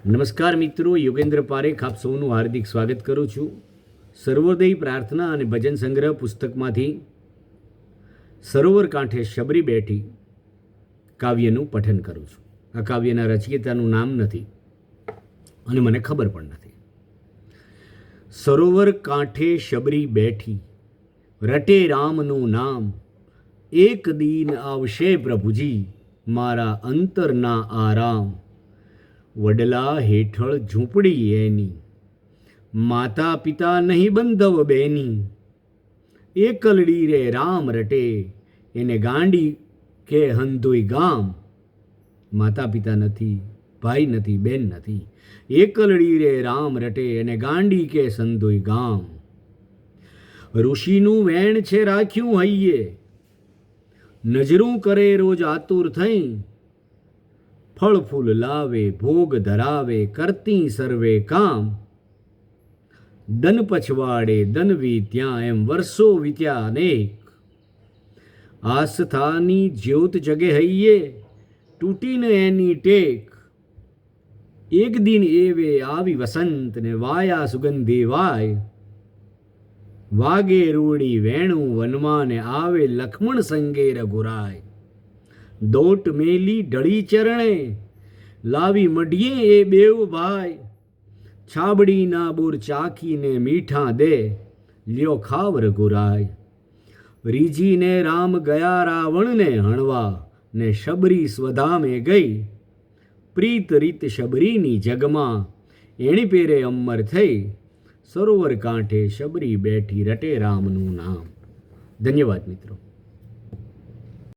નમસ્કાર મિત્રો, યોગેન્દ્ર પારેખ આપ સૌનું હાર્દિક સ્વાગત કરું છું. સર્વોદય પ્રાર્થના અને ભજન સંગ્રહ પુસ્તકમાંથી સરોવર કાંઠે શબરી બેઠી કાવ્યનું પઠન કરું છું. આ કાવ્યના રચયિતાનું નામ નથી અને મને ખબર પણ નથી. સરોવર કાંઠે શબરી બેઠી, રટે રામનું નામ, એક દીન આવશે પ્રભુજી, મારા અંતરના આરામ. વડલા હેઠળ ઝૂંપડી એની, માતા પિતા નહીં બંધવ બેની, એકલડી રે રામ રટે, એને ગાંડી કે હંધોઈ ગામ. માતા પિતા નથી, ભાઈ નથી, બેન નથી, એકલડી રે રામ રટે, એને ગાંડી કે સંધોઈ ગામ. ઋષિનું વેણ છે રાખ્યું હૈયે, નજરું કરે રોજ આતુર થઈ, ફળ ફૂલ લાવે, ભોગ ધરાવે, કરતી સર્વે કામ. દન પછવાડે દનવી ત્યાં, એમ વર્ષો વીત્યા અનેક. આસ્થાની જ્યોત જગે હૈયે, તૂટીને એની ટેક. એક દિન એવે આવી વસંત ને, વાયા સુગંધી વાય. વાગે રૂડી વેણું વનમાને, આવે લક્ષ્મણ સંગે રઘુરાય. દોટ મેલી ઢળી ચરણે, લાવી મઢીએ એ બેવ ભાઈ. છાબડીના બોર ચાખીને મીઠા દે, લ્યો ખાવ રઘુરાય. રીજીને રામ ગયા રાવણને હણવા, ને શબરી સ્વધામે ગઈ. પ્રીત રીત શબરીની જગમાં, એણી પેરે અમર થઈ. સરોવર કાંઠે શબરી બેઠી, રટે રામનું નામ. ધન્યવાદ મિત્રો.